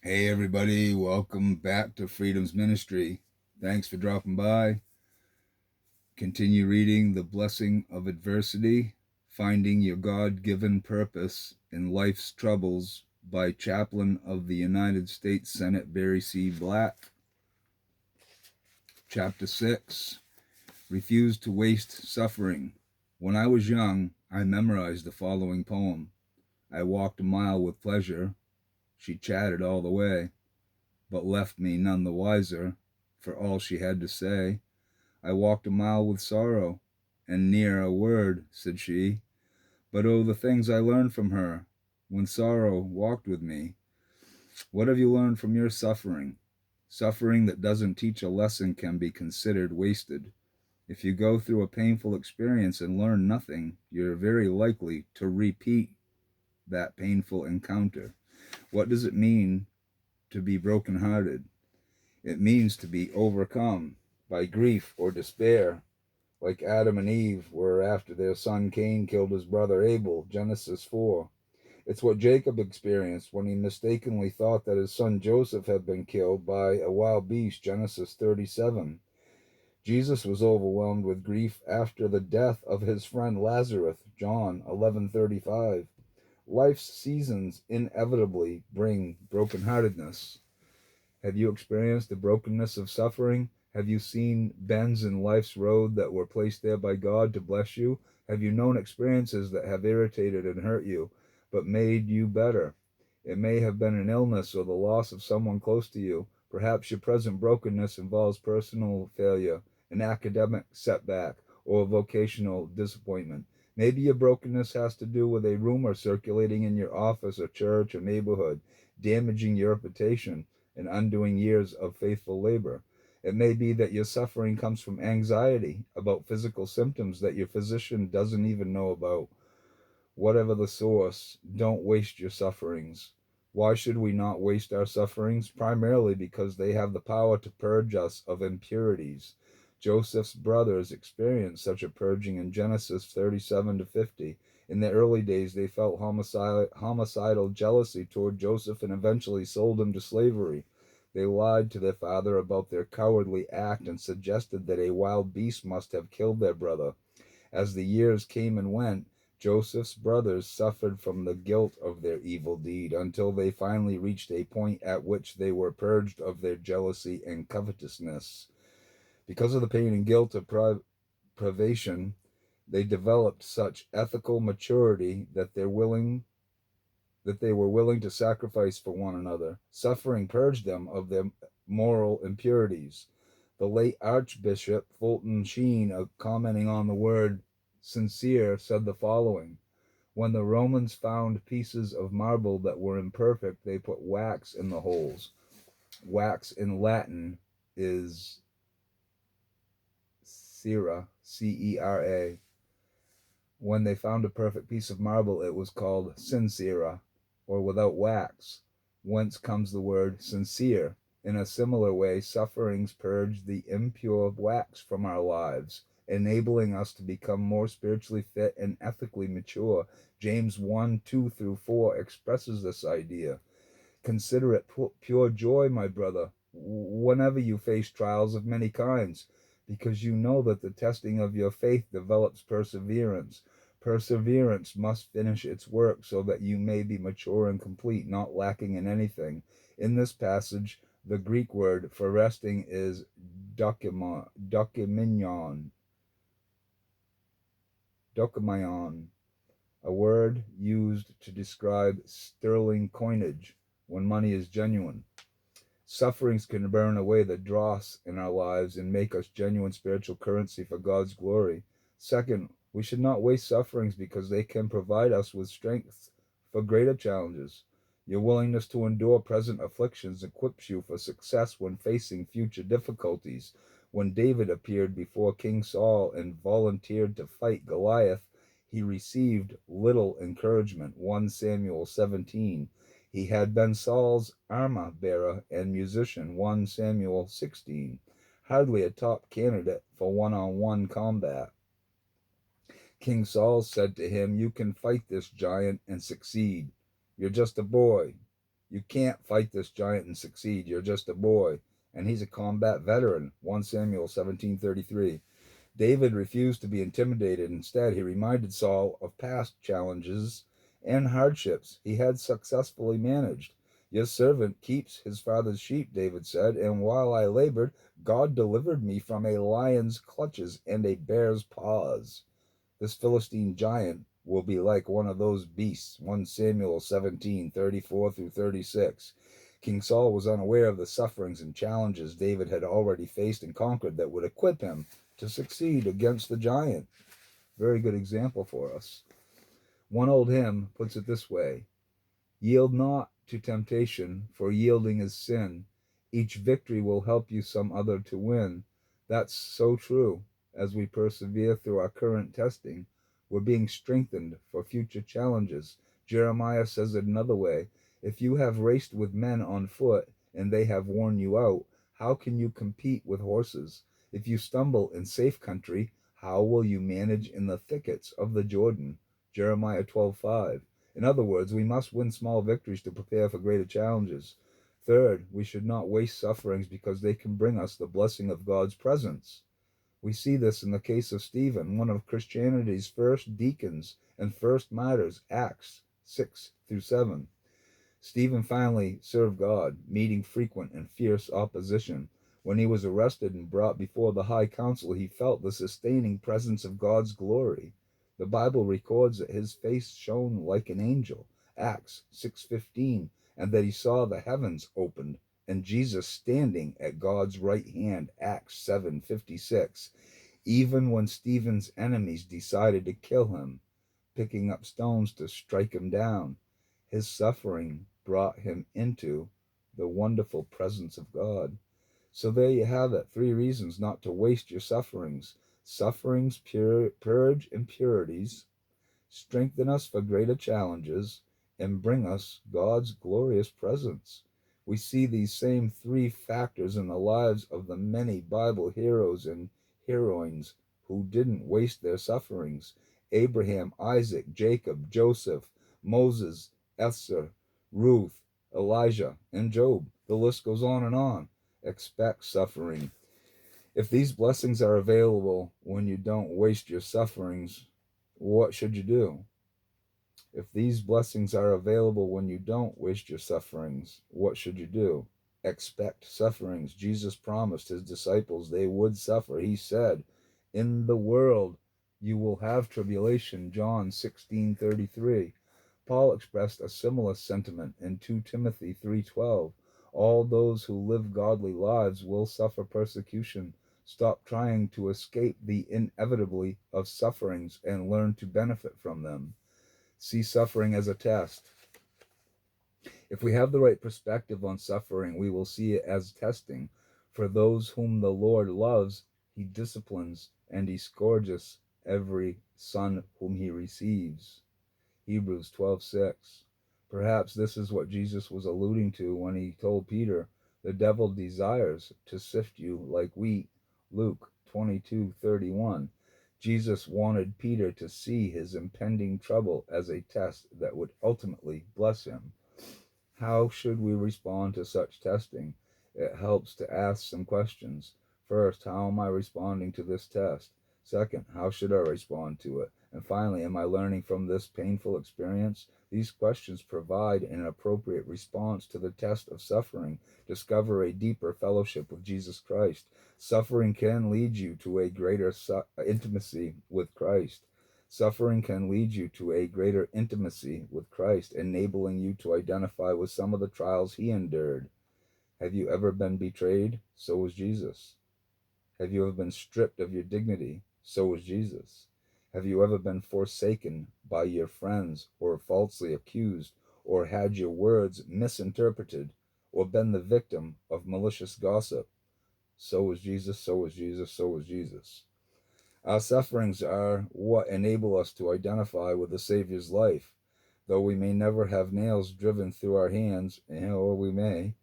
Hey everybody, welcome back to Freedom's Ministry. Thanks for dropping by. Continue reading The Blessing of Adversity, Finding Your God-Given Purpose in Life's Troubles by Chaplain of the United States Senate Barry C. Black. Chapter 6, Refuse to Waste Suffering. When I was young, I memorized the following poem. I walked a mile with pleasure. She chatted all the way, but left me none the wiser for all she had to say. I walked a mile with sorrow, and ne'er a word said she. But oh, the things I learned from her when sorrow walked with me. What have you learned from your suffering? Suffering that doesn't teach a lesson can be considered wasted. If you go through a painful experience and learn nothing, you're very likely to repeat that painful encounter. What does it mean to be brokenhearted? It means to be overcome by grief or despair, like Adam and Eve were after their son Cain killed his brother Abel, Genesis 4. It's what Jacob experienced when he mistakenly thought that his son Joseph had been killed by a wild beast, Genesis 37. Jesus was overwhelmed with grief after the death of his friend Lazarus, John 11:35. Life's seasons inevitably bring brokenheartedness. Have you experienced the brokenness of suffering? Have you seen bends in life's road that were placed there by God to bless you? Have you known experiences that have irritated and hurt you, but made you better? It may have been an illness or the loss of someone close to you. Perhaps your present brokenness involves personal failure, an academic setback, or a vocational disappointment. Maybe your brokenness has to do with a rumor circulating in your office or church or neighborhood, damaging your reputation and undoing years of faithful labor. It may be that your suffering comes from anxiety about physical symptoms that your physician doesn't even know about. Whatever the source, don't waste your sufferings. Why should we not waste our sufferings? Primarily because they have the power to purge us of impurities. Joseph's brothers experienced such a purging in Genesis 37 to 50. In their early days, they felt homicidal jealousy toward Joseph and eventually sold him to slavery. They lied to their father about their cowardly act and suggested that a wild beast must have killed their brother. As the years came and went, Joseph's brothers suffered from the guilt of their evil deed until they finally reached a point at which they were purged of their jealousy and covetousness. Because of the pain and guilt of privation, they developed such ethical maturity that they were willing to sacrifice for one another. Suffering purged them of their moral impurities. The late Archbishop Fulton Sheen, commenting on the word sincere, said the following: when the Romans found pieces of marble that were imperfect, they put wax in the holes. Wax in Latin is cera, C-E-R-A. When they found a perfect piece of marble, it was called sincera, or without wax, whence comes the word sincere. In a similar way, sufferings purge the impure wax from our lives, enabling us to become more spiritually fit and ethically mature. James 1, 2 through 4 expresses this idea. Consider it pure joy, my brother, whenever you face trials of many kinds, because you know that the testing of your faith develops perseverance. Perseverance must finish its work so that you may be mature and complete, not lacking in anything. In this passage, the Greek word for resting is dokimaion, a word used to describe sterling coinage when money is genuine. Sufferings can burn away the dross in our lives and make us genuine spiritual currency for God's glory. Second, we should not waste sufferings because they can provide us with strength for greater challenges. Your willingness to endure present afflictions equips you for success when facing future difficulties. When David appeared before King Saul and volunteered to fight Goliath, he received little encouragement. 1 Samuel 17. He had been Saul's armor bearer and musician, 1 Samuel 16, hardly a top candidate for one-on-one combat. King Saul said to him, "You can fight this giant and succeed. You're just a boy." You can't fight this giant and succeed. You're just a boy. And he's a combat veteran. 1 Samuel 17:33. David refused to be intimidated. Instead, he reminded Saul of past challenges and hardships he had successfully managed. Your servant keeps his father's sheep, David said, and while I labored, God delivered me from a lion's clutches and a bear's paws. This Philistine giant will be like one of those beasts. 1 Samuel 17:34 through 36. King Saul was unaware of the sufferings and challenges David had already faced and conquered that would equip him to succeed against the giant. Very good example for us. One old hymn puts it this way: yield not to temptation, for yielding is sin. Each victory will help you some other to win. That's so true. As we persevere through our current testing, we're being strengthened for future challenges. Jeremiah says it another way: if you have raced with men on foot and they have worn you out, how can you compete with horses? If you stumble in safe country, how will you manage in the thickets of the Jordan? Jeremiah 12:5. In other words, we must win small victories to prepare for greater challenges. Third, we should not waste sufferings because they can bring us the blessing of God's presence. We see this in the case of Stephen, one of Christianity's first deacons and first martyrs, Acts 6 through 7. Stephen finally served God, meeting frequent and fierce opposition. When he was arrested and brought before the high council, he felt the sustaining presence of God's glory. The Bible records that his face shone like an angel, Acts 6:15, and that he saw the heavens opened and Jesus standing at God's right hand, Acts 7:56. Even when Stephen's enemies decided to kill him, picking up stones to strike him down, his suffering brought him into the wonderful presence of God. So there you have it. 3 reasons not to waste your sufferings. Sufferings purge impurities, strengthen us for greater challenges, and bring us God's glorious presence. We see these same 3 factors in the lives of the many Bible heroes and heroines who didn't waste their sufferings: Abraham, Isaac, Jacob, Joseph, Moses, Esther, Ruth, Elijah, and Job. The list goes on and on. Expect suffering. If these blessings are available when you don't waste your sufferings, what should you do? If these blessings are available when you don't waste your sufferings, what should you do? Expect sufferings. Jesus promised his disciples they would suffer. He said, in the world you will have tribulation, John 16:33. Paul expressed a similar sentiment in 2 Timothy 3:12. All those who live godly lives will suffer persecution. Stop trying to escape the inevitably of sufferings and learn to benefit from them. See suffering as a test. If we have the right perspective on suffering, we will see it as testing. For those whom the Lord loves, he disciplines, and he scourges every son whom he receives. Hebrews 12:6. Perhaps this is what Jesus was alluding to when he told Peter, the devil desires to sift you like wheat. Luke 22:31. Jesus wanted Peter to see his impending trouble as a test that would ultimately bless him. How should we respond to such testing? It helps to ask some questions. First, how am I responding to this test? Second, how should I respond to it? And finally, am I learning from this painful experience? These questions provide an appropriate response to the test of suffering. Discover a deeper fellowship with Jesus Christ. Suffering can lead you to a greater intimacy with Christ. Suffering can lead you to a greater intimacy with Christ, enabling you to identify with some of the trials he endured. Have you ever been betrayed? So was Jesus. Have you ever been stripped of your dignity? So was Jesus. Have you ever been forsaken by your friends, or falsely accused, or had your words misinterpreted, or been the victim of malicious gossip? So was Jesus, so was Jesus, so was Jesus. Our sufferings are what enable us to identify with the Savior's life. Though we may never have nails driven through our hands, or we may,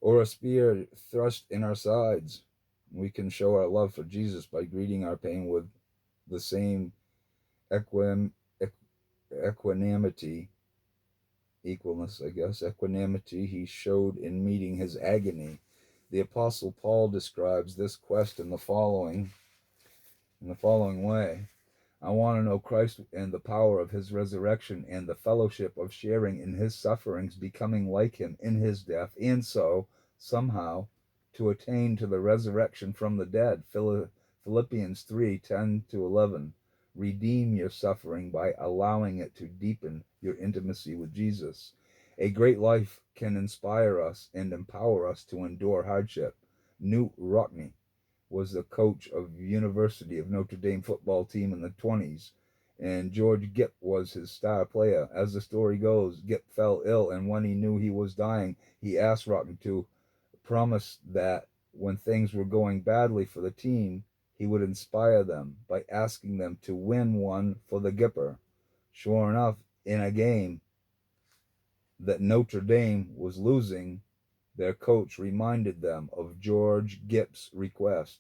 or a spear thrust in our sides, we can show our love for Jesus by greeting our pain with the same equanimity equalness, I guess, equanimity he showed in meeting his agony. The Apostle Paul describes this quest in the following way. I want to know Christ and the power of his resurrection and the fellowship of sharing in his sufferings, becoming like him in his death, and so, somehow, to attain to the resurrection from the dead. Philippians 3:10-11. Redeem your suffering by allowing it to deepen your intimacy with Jesus. A great life can inspire us and empower us to endure hardship. Newt Rockne was the coach of University of Notre Dame football team in the 20s, and George Gipp was his star player. As the story goes, Gipp fell ill, and when he knew he was dying, he asked Rockne to promise that when things were going badly for the team, he would inspire them by asking them to win one for the Gipper. Sure enough, in a game that Notre Dame was losing, their coach reminded them of George Gipp's request.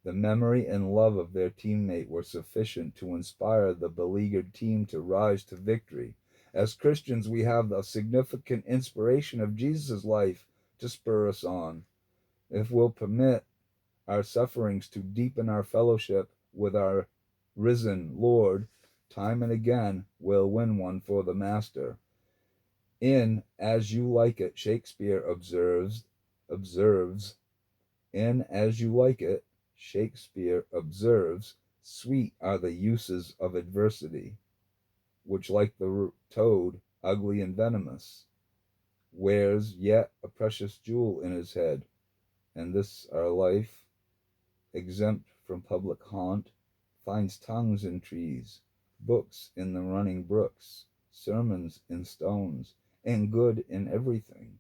The memory and love of their teammate were sufficient to inspire the beleaguered team to rise to victory. As Christians, we have the significant inspiration of Jesus' life to spur us on. If we'll permit our sufferings to deepen our fellowship with our risen Lord, time and again we'll win one for the Master. In As You Like It, Shakespeare observes, in As You Like It, Shakespeare observes, sweet are the uses of adversity, which, like the toad, ugly and venomous, wears yet a precious jewel in his head, and this our life, exempt from public haunt, finds tongues in trees, books in the running brooks, sermons in stones, and good in everything.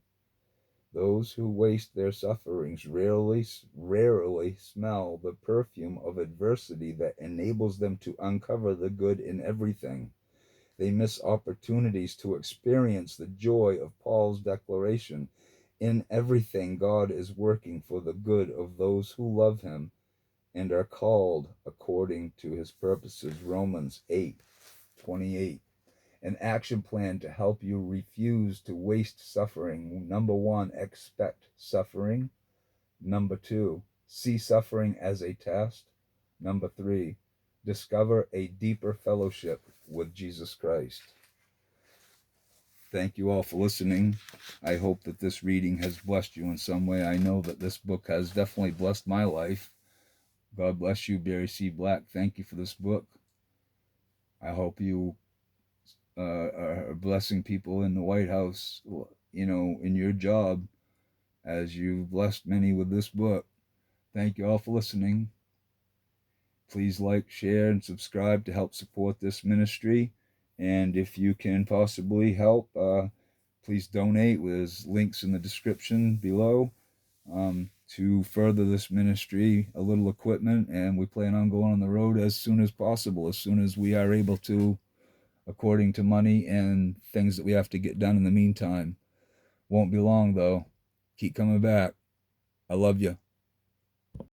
Those who waste their sufferings rarely smell the perfume of adversity that enables them to uncover the good in everything. They miss opportunities to experience the joy of Paul's declaration. In everything, God is working for the good of those who love him and are called according to his purposes. Romans 8:28. An action plan to help you refuse to waste suffering. Number 1, expect suffering. Number 2, see suffering as a test. Number 3, discover a deeper fellowship with Jesus Christ. Thank you all for listening. I hope that this reading has blessed you in some way. I know that this book has definitely blessed my life. God bless you, Barry C. Black. Thank you for this book. I hope you are blessing people in the White House, in your job, as you've blessed many with this book. Thank you all for listening. Please like, share, and subscribe to help support this ministry. And if you can possibly help, please donate. There's links in the description below to further this ministry, a little equipment, and we plan on going on the road as soon as possible, as soon as we are able to, according to money and things that we have to get done in the meantime. Won't be long, though. Keep coming back. I love you.